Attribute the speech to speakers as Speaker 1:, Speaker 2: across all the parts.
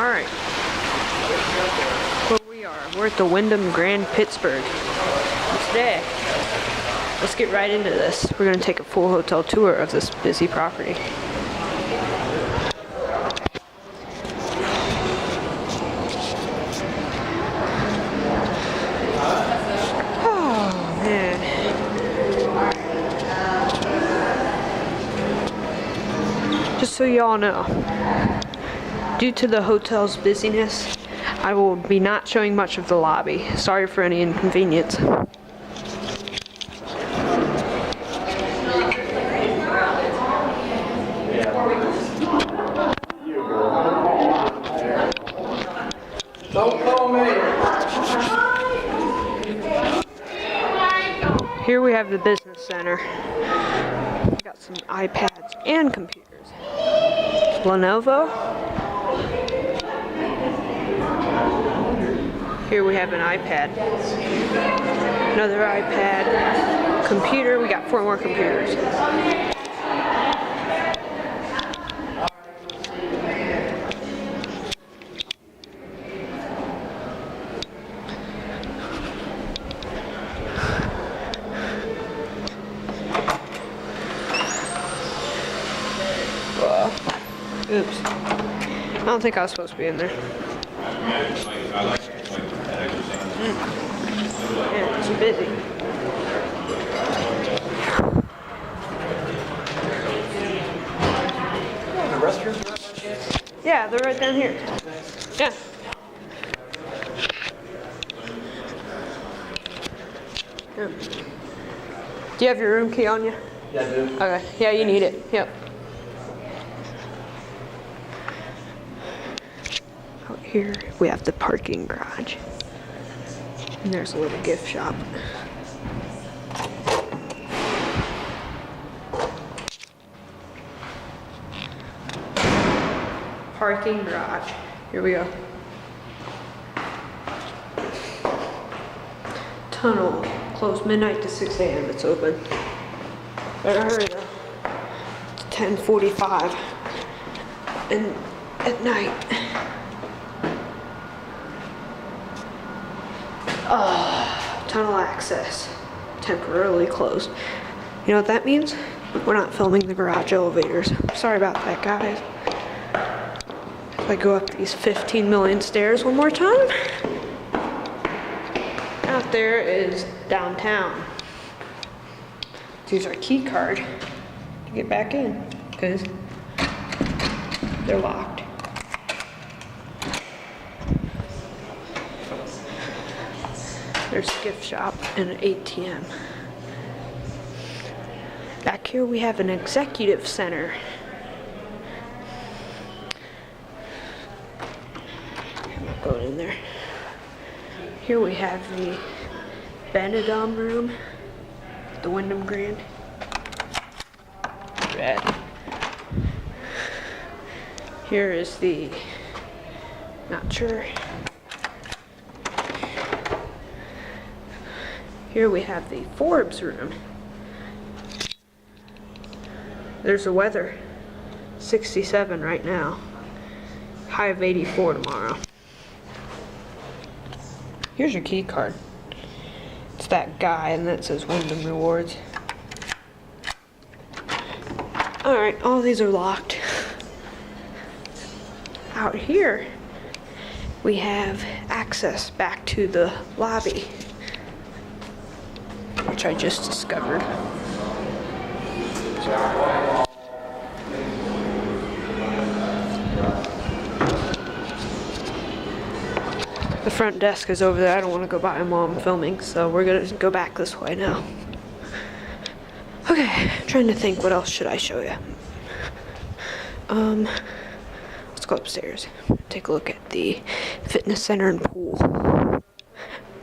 Speaker 1: Alright. Where we are. We're at the Wyndham Grand Pittsburgh. And today, let's get right into this. We're going to take a full hotel tour of this busy property. Oh, man. Just so y'all know, due to the hotel's busyness, I will be not showing much of the lobby. Sorry for any inconvenience.
Speaker 2: Don't call me.
Speaker 1: Here we have the business center. We got some iPads and computers. Lenovo. Here we have an iPad. Another iPad. Computer. We got 4 more computers. Oops. I don't think I was supposed to be in there. Yeah, it's busy.
Speaker 2: The restrooms are up by chance?
Speaker 1: Yeah, they're right down here. Yeah. Do you have your room key on you?
Speaker 2: Yeah, I do.
Speaker 1: Okay. Yeah, you need it. Yep. Out here we have the parking garage. And there's a little gift shop. Parking garage. Here we go. Tunnel. Closed midnight to 6 a.m. It's open. Better hurry though. It's 10:45. And at night. Tunnel access. Temporarily closed. You know what that means? We're not filming the garage elevators. Sorry about that, guys. If I go up these 15 million stairs one more time. Out there is downtown. Use our key card to get back in because they're locked. There's a gift shop and an ATM. Back here we have an executive center. I'm not going in there. Here we have the Benedum room, the Wyndham Grand. Red. Here is the, not sure. Here we have the Forbes room. There's the weather, 67 right now. High of 84 tomorrow. Here's your key card. It's that guy and that says Wyndham Rewards. Alright, all these are locked. Out here, we have access back to the lobby, which I just discovered. The front desk is over there. I don't want to go by them while I'm filming, so we're gonna go back this way now. Okay, I'm trying to think what else should I show you. Let's go upstairs. Take a look at the fitness center and pool.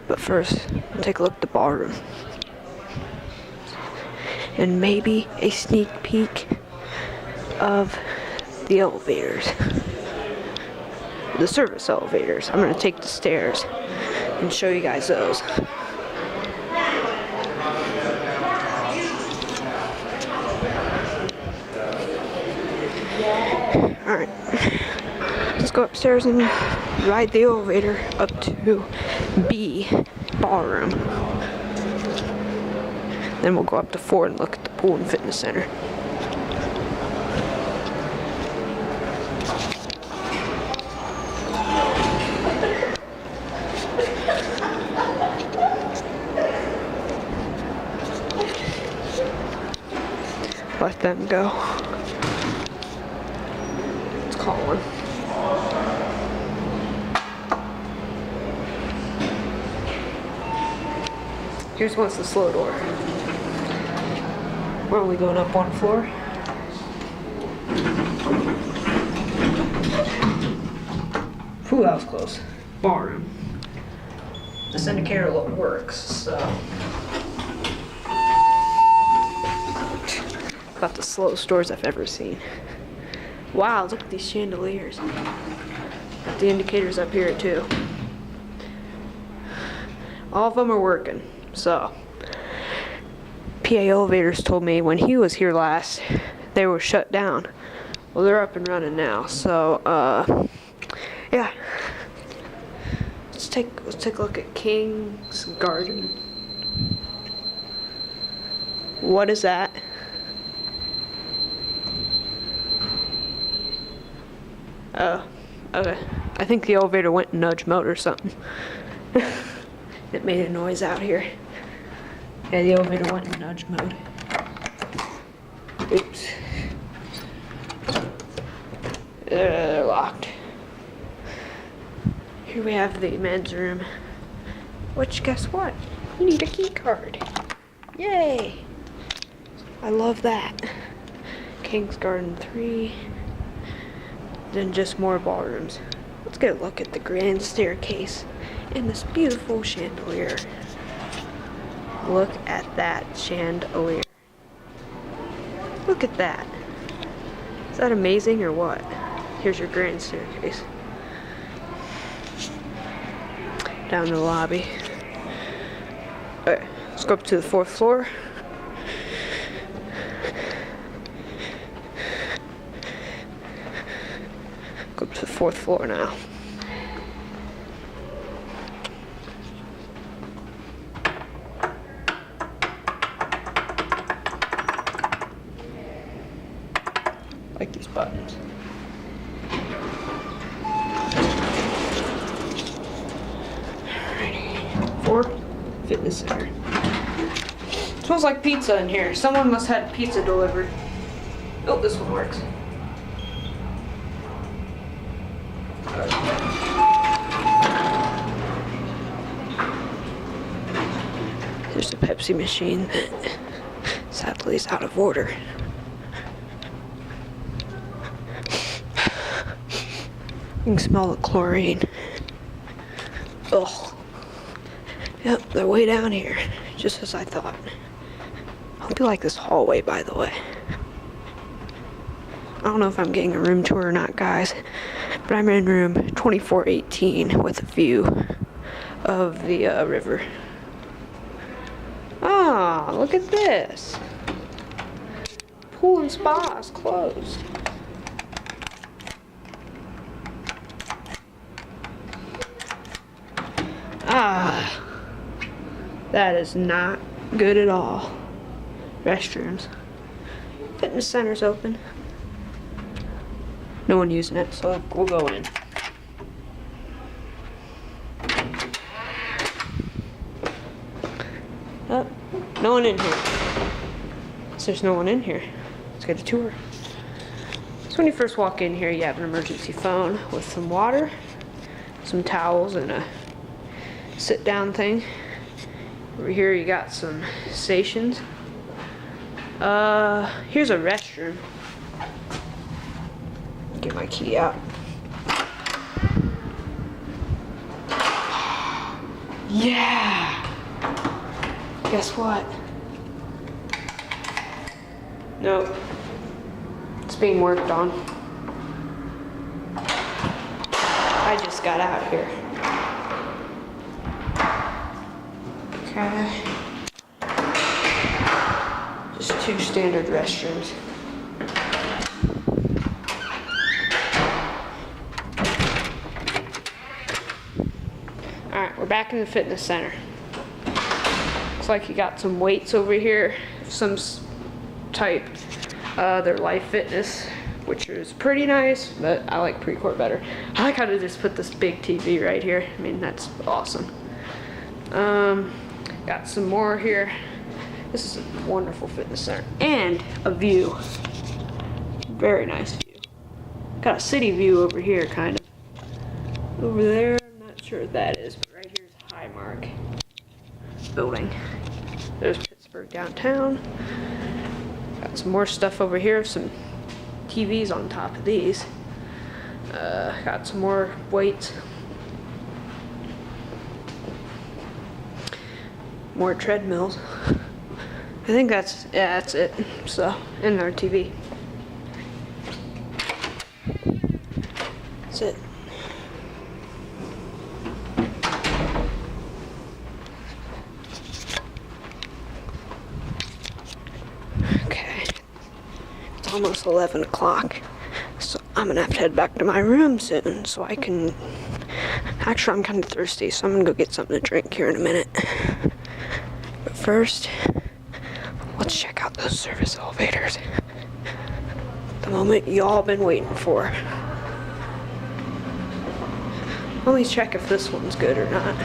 Speaker 1: But first, we'll take a look at the ballroom. And maybe a sneak peek of the elevators. The service elevators. I'm going to take the stairs and show you guys those. Alright. Let's go upstairs and ride the elevator up to B, Ballroom. Then we'll go up to 4 and look at the pool and fitness center. Let them go. Let's call one. Here's what's the slow door. We're only going up 1 floor. Whew, that was close. Ballroom. This indicator works, so. About the slowest doors I've ever seen. Wow, look at these chandeliers. Got the indicators up here too. All of them are working, so. PA Elevators told me when he was here last, they were shut down. Well, they're up and running now, so, yeah. Let's take a look at King's Garden. What is that? Oh, okay. I think the elevator went in nudge mode or something. It made a noise out here. Yeah, the elevator went in nudge mode. Oops. They're locked. Here we have the men's room. Which, guess what? You need a key card. Yay! I love that. King's Garden 3. Then just more ballrooms. Let's get a look at the grand staircase and this beautiful chandelier. Look at that chandelier. Look at that. Is that amazing or what? Here's your grand staircase. Down to the lobby. Alright, let's go up to the 4th floor. Go up to the 4th floor now. Like these buttons. Alrighty. 4, fitness center. Smells like pizza in here. Someone must have had pizza delivered. Oh, this one works. There's a Pepsi machine that sadly is out of order. You can smell the chlorine. Ugh. Yep, they're way down here, just as I thought. I hope you like this hallway, by the way. I don't know if I'm getting a room tour or not, guys, but I'm in room 2418 with a view of the river. Ah, look at this. Pool and spa is closed. Ah, that is not good at all. Restrooms. Fitness center's open. No one using it, so we'll go in. Oh, no one in here. So there's no one in here. Let's get a tour. So when you first walk in here, you have an emergency phone with some water, some towels, and a sit-down thing. Over here you got some stations. Here's a restroom. Get my key out. Yeah! Guess what? Nope. It's being worked on. I just got out here. Okay. Just 2 standard restrooms. Alright, we're back in the fitness center. Looks like you got some weights over here, some type. They're Life Fitness, which is pretty nice, but I like Precourt better. I like how they just put this big TV right here. I mean, that's awesome. Got some more here. This is a wonderful fitness center. And a view. Very nice view. Got a city view over here, kind of. Over there, I'm not sure what that is, but right here is Highmark building. There's Pittsburgh downtown. Got some more stuff over here, some TVs on top of these. Got some more weights. More treadmills. I think that's it. So, and our TV. That's it. Okay. It's almost 11 o'clock. So I'm gonna have to head back to my room soon so I can... Actually, I'm kind of thirsty, so I'm gonna go get something to drink here in a minute. But first, let's check out those service elevators. The moment y'all been waiting for. Let me check if this one's good or not.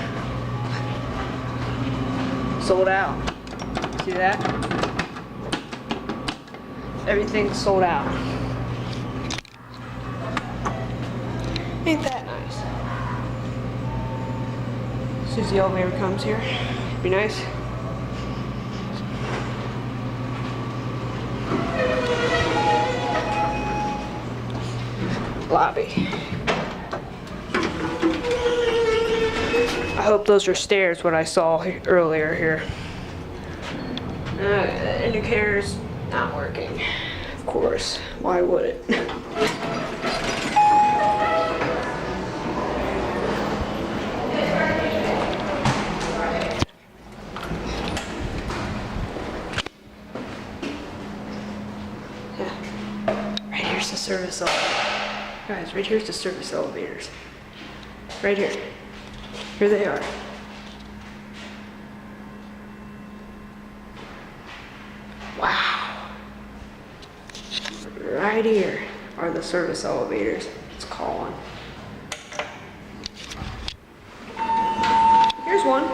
Speaker 1: Sold out. See that? Everything's sold out. Ain't that nice? As soon as the elevator comes here, be nice. Lobby. I hope those are stairs, what I saw earlier here. The indicator's not working. Of course. Why would it? Right here's the service elevator. Guys, right here's the service elevators. Right here. Here they are. Wow. Right here are the service elevators. It's calling. Here's one.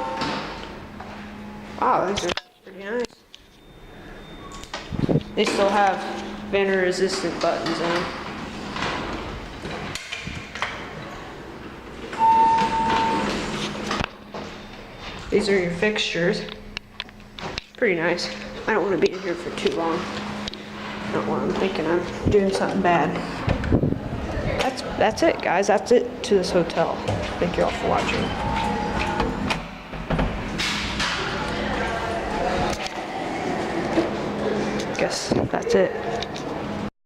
Speaker 1: Wow, these are pretty nice. They still have vendor resistant buttons on them. These are your fixtures. Pretty nice. I don't want to be in here for too long. Not while I'm thinking I'm doing something bad. That's it, guys. That's it to this hotel. Thank you all for watching. Guess that's it.